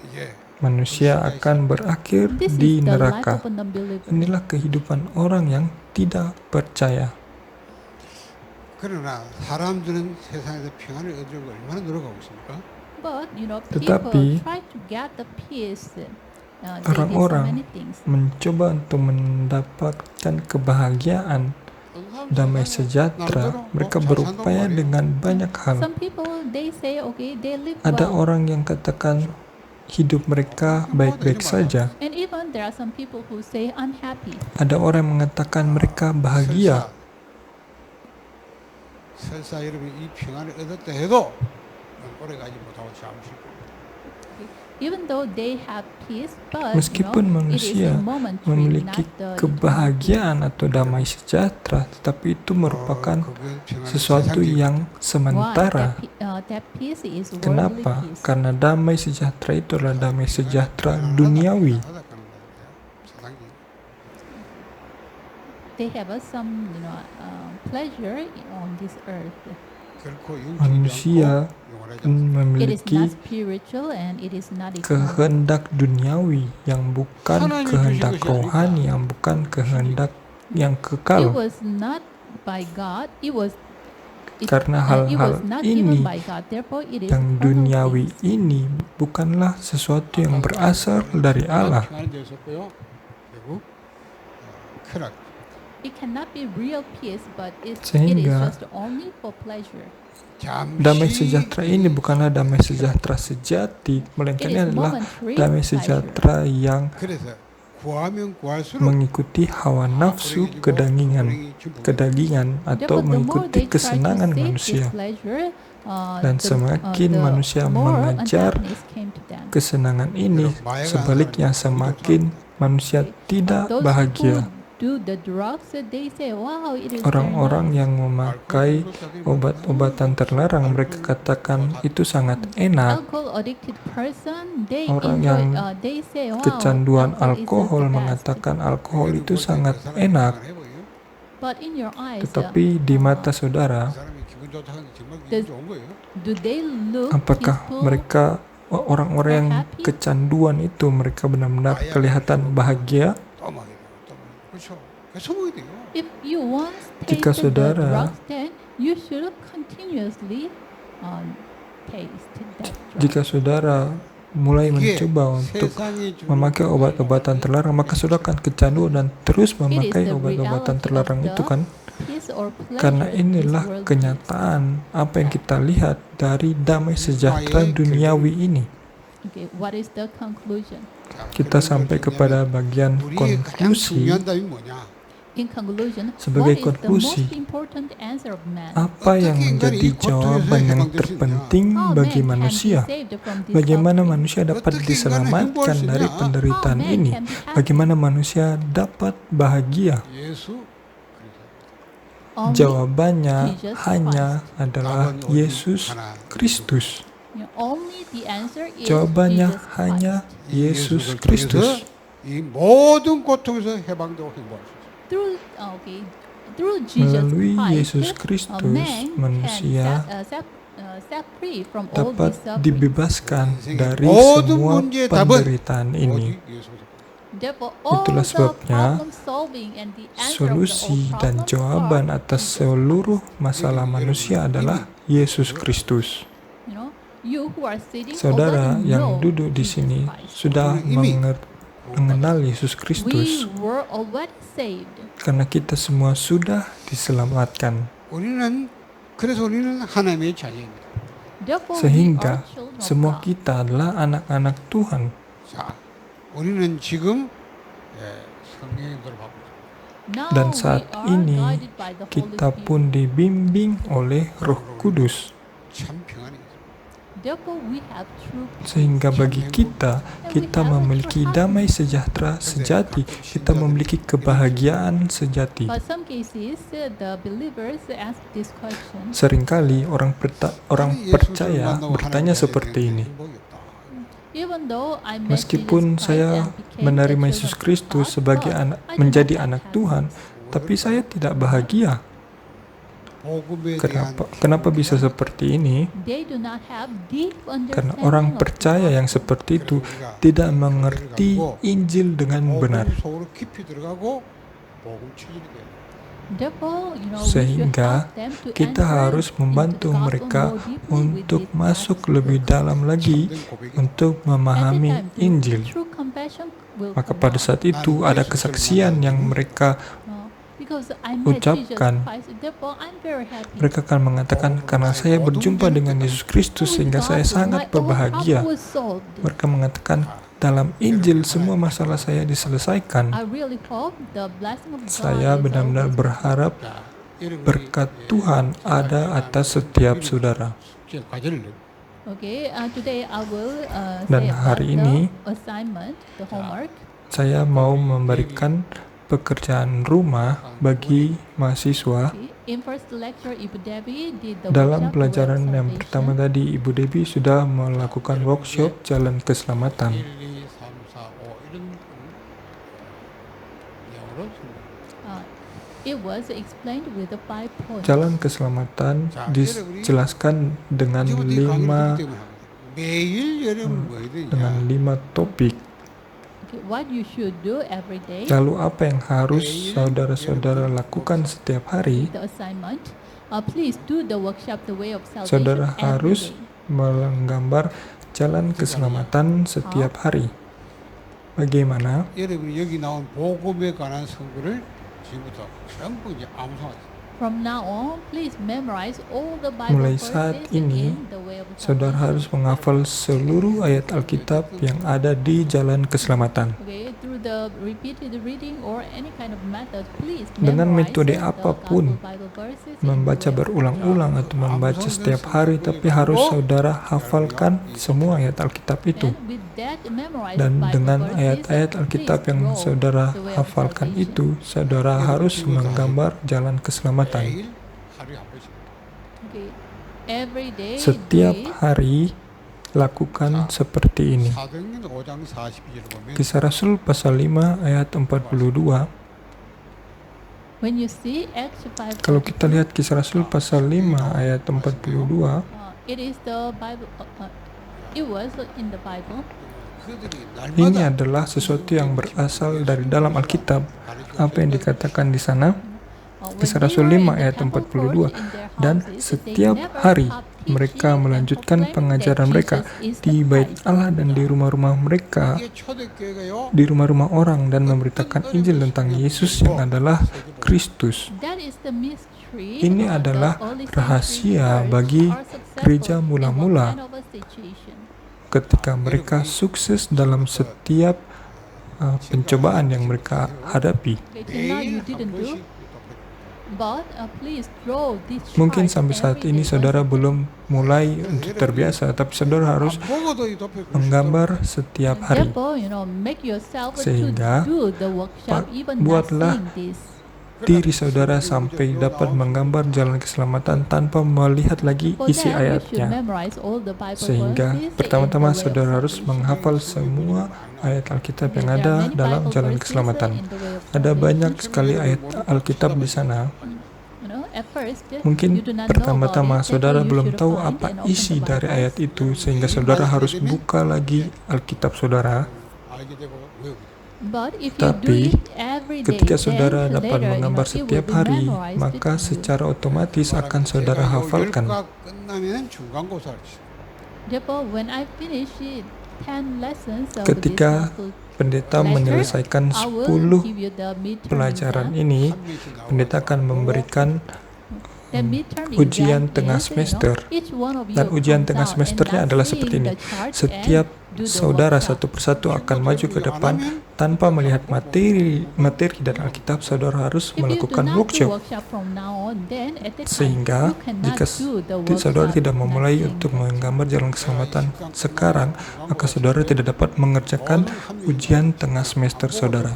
이게 manusia akan berakhir hell. This di is the life neraka. of a non-believer. Inilah kehidupan orang yang tidak percaya. 그러나 사람들은 세상에서 평안을 얻으려고 얼마나 노력하고 있습니까? But Tetapi, people try to get the peace. They did so orang-orang many things. mencoba untuk mendapatkan kebahagiaan, damai sejahtera. Mereka berupaya dengan banyak hal. Some people they say okay, they live Ada well. orang yang katakan hidup mereka baik-baik saja. And even there are some people who say I'm happy. Ada orang yang mengatakan mereka bahagia. 설사 여러분이 이 평안을 얻었다 해도 오래가지 못하고 잠시 Even though they have peace, but Meskipun manusia it is momentary, memiliki not the kebahagiaan atau damai sejahtera, tetapi itu merupakan sesuatu yang sementara. That peace is worldly Kenapa? peace. Karena damai sejahtera itu adalah damai sejahtera duniawi. They have some pleasure on this earth. Manusia It is memiliki not spiritual and it is not eternal. kehendak duniawi yang bukan kehendak rohani, yang bukan kehendak yang It kekal. was not by God. It was Karena it hal-hal was not ini given by God. Therefore, it is yang eternal duniawi peace. ini bukanlah sesuatu yang berasal dari Allah. It cannot be real peace, but it is Sehingga just only for pleasure. Damai sejahtera ini bukanlah damai sejahtera sejati, melainkan ini It is adalah momentary damai pleasure. sejahtera yang 그래서 구하면 구할수록 mengikuti hawa nafsu kedagingan atau Therefore, the more mengikuti they try to kesenangan seek this manusia. pleasure, Dan semakin manusia mengejar kesenangan ini, sebaliknya semakin manusia tidak bahagia. Orang-orang yang memakai obat-obatan terlarang, mereka katakan itu sangat enak. Orang yang kecanduan alkohol mengatakan alkohol itu sangat enak. Tetapi di mata saudara, apakah mereka orang-orang yang kecanduan itu mereka benar-benar kelihatan bahagia? Jika saudara mulai 이게 mencoba untuk 세상이 주는 memakai obat-obatan terlarang, maka saudara akan kecanduan dan terus memakai obat-obatan terlarang itu kan. peace or pleasure Karena this inilah world kenyataan apa yang kita lihat dari damai sejahtera duniawi ini. gives. Okay, what is the conclusion? Kita sampai kepada bagian 우리의 가장 konklusi. 중요한 답이 뭐냐? In conclusion, Sebagai what is the konklusi, most important answer of man? Apa yang menjadi jawaban yang terpenting How bagi man can be manusia? saved from this Bagaimana suffering? manusia dapat diselamatkan dari penderitaan How man ini? can be happy? Bagaimana manusia dapat bahagia? 예수 Only Jawabannya Jesus hanya Christ. adalah Yesus Kristus. Only the answer is Jawabannya Jesus Christ. hanya Yesus 예수를 Kristus. 통해서 이 모든 고통에서 해방되고 행복할 수 있어요. Through Jesus Melalui Christ, Yesus a Kristus, man manusia can set free from all dapat this suffering. dibebaskan dari 모든 semua 문제의 답은 penderitaan ini. 오직 예수로. Therefore, all Itulah the sebabnya problem solving and the answer Solusi of the dan all jawaban problems atas are seluruh masalah manusia adalah Yesus Kristus. You know, you who are sitting Saudara already yang know duduk di Jesus sini Christ. sudah mengenal Yesus We Kristus were already saved. karena kita semua sudah diselamatkan. 그래서 우리는 하나님의 자녀입니다. Therefore, Sehingga we are children of semua God. kita adalah anak-anak Tuhan. 자, 우리는 지금 성령의 인도를 받고 있습니다. Now Dan we saat are ini guided by the Holy kita Spirit. pun dibimbing oleh Roh Kudus. 참 평안이 있습니다. Therefore, we have true peace. Sehingga bagi kita memiliki damai sejahtera sejati, kita memiliki kebahagiaan sejati. But some cases, the believers ask this question. Seringkali orang 예수를 percaya 만나고 bertanya 하나님의 seperti ini. 행복이 없다. Even though I met Meskipun Jesus Christ saya and became menerima the Yesus children of Kristus God, sebagai but anak, I do menjadi not anak have Tuhan, happiness. tapi saya tidak bahagia. 복음에 대한 Kenapa bisa seperti ini? They do not have deep Karena understanding orang of percaya God. yang seperti itu tidak mengerti Injil dengan benar. 복음 속으로 깊이 들어가고 복음 체질이 돼요. Therefore, we should Sehingga help them to kita enter harus into membantu the gospel mereka more deeply untuk with this masuk gospel. lebih dalam lagi 참된 고백이 untuk At that memahami time, Injil. true compassion will Maka come pada out. saat itu ada kesaksian yang mereka Because I met ucapkan. Jesus Christ, therefore I'm very happy. mereka akan mengatakan karena saya berjumpa dengan Yesus Kristus sehingga saya sangat berbahagia. Mereka mengatakan dalam Injil semua masalah saya diselesaikan. I really hope the blessing of God Saya is benar-benar always berharap berkat Tuhan ada atas setiap saudara. 과제를 Okay, today I will Dan say hari about ini the assignment, the homework. Saya mau memberikan pekerjaan rumah bagi mahasiswa. Okay. In first lecture, Ibu Debbie did the Dalam workshop, pelajaran The Way of yang Salvation. pertama tadi, Ibu Debbie sudah melakukan workshop Jalan Keselamatan. 1, 2, 3, 4, 5 이런 영어로 It was explained with the 5 points. Jalan Keselamatan dijelaskan dengan 지금부터 이 강의를 lima 듣기 때문에 매일 여러분 뭐 해야 dengan 되냐 5 topik. Okay, what you should do every day, Lalu apa yang harus saudara-saudara lakukan setiap hari? the assignment. Please do the workshop, The Way of Salvation. Saudara every harus day. menggambar jalan keselamatan setiap hari. Bagaimana? 여러분이 여기 나온 복음에 관한 성구를 지금부터 전부 이제 아무 상관 없어요. From now on, please memorize all the Bible Mulai verses saat ini, in The Way of saudara Salvation. harus menghafal seluruh ayat Alkitab yang ada di jalan keselamatan. Okay, through the repeated reading or any kind of method, please Dengan memorize metode the apapun, gospel Bible verses in membaca The Way of berulang-ulang atau membaca setiap hari, tapi harus saudara hafalkan semua ayat Alkitab itu. And with that memorized Dan Bible dengan verses, ayat-ayat Alkitab please yang draw saudara the way of hafalkan salvation. itu, saudara harus menggambar jalan keselamatan. 매일 하루에 한 번씩. Okay. Every day, Setiap do it. hari lakukan seperti ini. 사도행전 5장 42절을 보면 Kisah Rasul pasal 5 ayat 42. When you see Acts 5, Kalau kita lihat Kisah Rasul pasal 5 ayat 42, it is the Bible. It was in the Bible. 그들이 ini 날마다 adalah sesuatu yang berasal dari dalam Alkitab. Apa yang dikatakan di sana? When Kisah they Rasul were in 5 the ayat temple 42. court in their Dan houses, they setiap never hari stopped mereka melanjutkan pengajaran mereka di bait Allah dan di rumah-rumah mereka, 이게 초대교회가요. di rumah-rumah orang, dan memberitakan Injil tentang Yesus yang adalah Kristus. That is the mystery Ini of the adalah early rahasia century bagi church are successful gereja in what mula-mula kind of a situation. ketika mereka sukses dalam setiap pencobaan yang mereka hadapi. Okay, till now you 매일 한 didn't do, 번씩 but please draw this Mungkin chart sampai saat every ini day saudara once. belum mulai untuk terbiasa, tapi saudara harus 안 보고도 이 도표 menggambar setiap hari. Therefore, make yourself Sehingga, to do the workshop even not buatlah seeing this. diri saudara sampai dapat menggambar jalan keselamatan tanpa melihat lagi For isi that, you should ayatnya. memorize all the Bible Sehingga verses pertama-tama in the way of saudara harus salvation. menghafal semua ayat Alkitab yang There are ada many dalam Bible jalan verses keselamatan. in the way of Ada salvation. banyak sekali ayat Alkitab di sana. At first, Mungkin you do not know pertama-tama about it, saudara therefore you belum should tahu find apa and open isi the dari Bible. ayat itu, sehingga saudara harus buka lagi Alkitab saudara. 알게 되고 외우게. But if you Tapi, do it every day, Ketika then saudara dapat later, menggambar it will setiap be hari, memorized maka to you. secara otomatis akan saudara hafalkan. 끝나면 중간고사를 치죠. Therefore, when I finish it, 10 lessons of Ketika this gospel pendeta lecture, menyelesaikan I will 10 give you the midterm pelajaran exam. ini, 한 명씩 나와서 pendeta akan memberikan The midterm ujian exam tengah is, semester. each one of you Dan ujian comes tengah out semesternya and adalah does seperti seeing ini. the chart Setiap and do the saudara workshop. satu persatu akan maju ke depan tanpa melihat materi dan Alkitab. Saudara harus If you do melakukan not do workshop. workshop from now on, then at that time Sehingga you cannot jika do the saudara workshop, tidak memulai nothing. untuk menggambar jalan keselamatan sekarang, maka saudara tidak dapat mengerjakan ujian tengah semester saudara.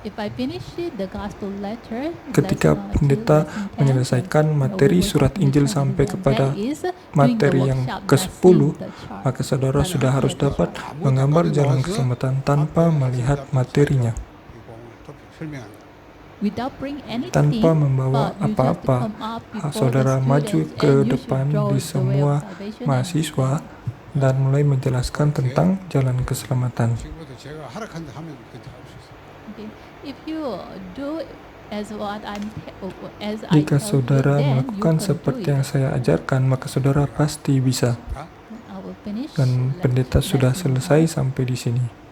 If I finish it, the gospel letter, Ketika lesson 2, pendeta lesson 10, menyelesaikan we materi will surat complete Injil the sampai exam. kepada That is doing the materi yang workshop, not ke-10, seeing the chart. maka saudara sudah harus dapat menggambar jalan keselamatan tanpa melihat materinya, 설명하는 Without bring anything, tanpa membawa but you just apa-apa. come up before the Saudara maju students ke and you depan should draw di the way semua of salvation mahasiswa and dan mulai menjelaskan tentang jalan keselamatan. 지금부터 제가 하락한다 하면 그때 할 수 있어요. okay. If you do as what as Jika I tell saudara you, then melakukan you can seperti do yang it. saya ajarkan, maka saudara pasti bisa. I will finish Dan pendeta lesson sudah 1. selesai sampai di sini.